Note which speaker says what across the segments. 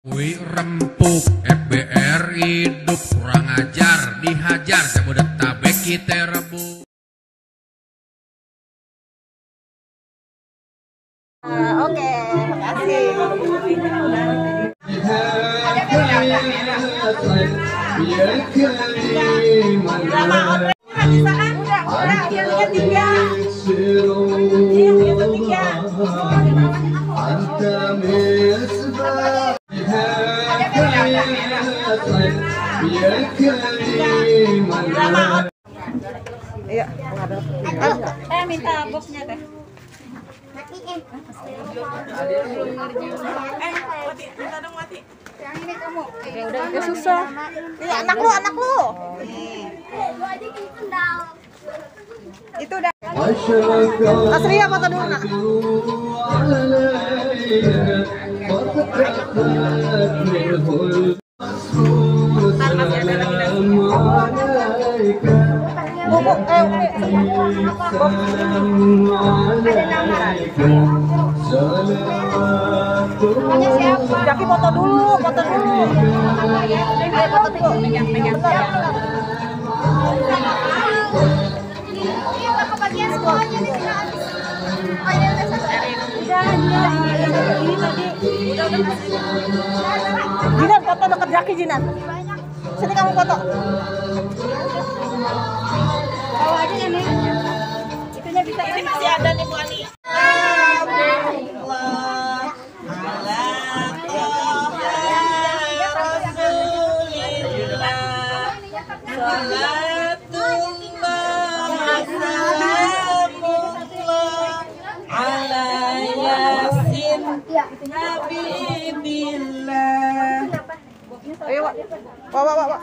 Speaker 1: Wih rempuk FBR hidup kurang ajar dihajar Jabodetabek kita rebut.
Speaker 2: Oke, makasih. Iya.
Speaker 3: Minta boxnya teh. Minta dong Mati. Yang ini kamu.
Speaker 2: Ya udah susah. Iya anak lu. Itu udah. Asria foto dulu nak. Jaki foto dulu. Foto dulu. Pegang. Jinan foto dekat Jaki Jinan. Sini kamu foto.
Speaker 3: Bawa aja ya nih. Itunya bisa. Ini masih ada nih Bu Ani.
Speaker 2: Ayo, bawa.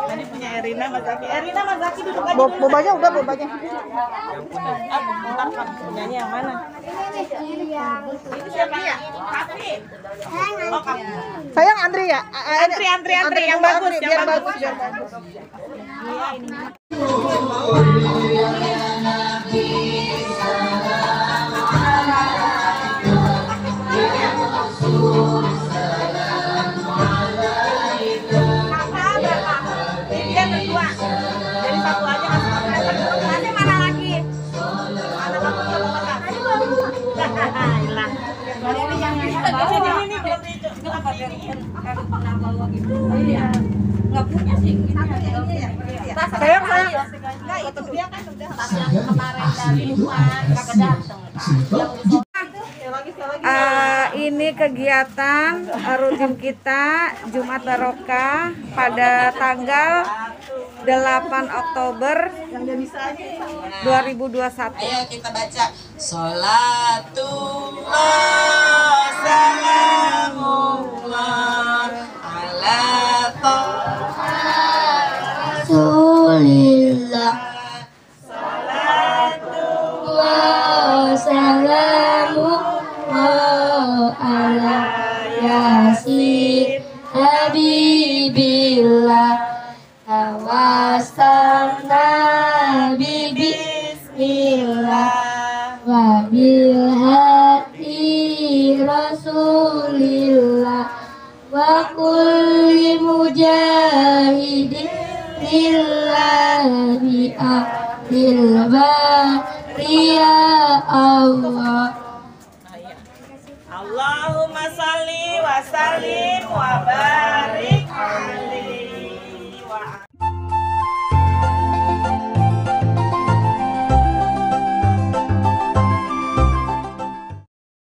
Speaker 3: Tadi punya Erina Mas Zaki. Erina Mas Zaki duduk aja.
Speaker 2: Bobanya udah, bobanya.
Speaker 3: Bentar, punyanya yang mana? Ini siapa ya? Kafi. Oh, Kafi.
Speaker 2: Sayang Andri ya?
Speaker 3: Antri yang bagus,
Speaker 2: biar bagus.
Speaker 3: Nggak punya sih.
Speaker 2: Sayang.
Speaker 3: Nggak, itu dia kan udah kemarin dari Wuhan, kagak datang.
Speaker 2: Ini kegiatan rutin kita Jumat Barokah pada tanggal 8 Oktober 2021.
Speaker 3: Ayo kita baca. Sholatullah salamullah ala Rasulillah. Sholatullah salamullah ala Yasin Habibillah. Tawassalna bismillah wa bil hadi rasulillah wa kulli mujahidin lillahi ahlil bari ya Allah. Allahumma salli wa sallim wa barik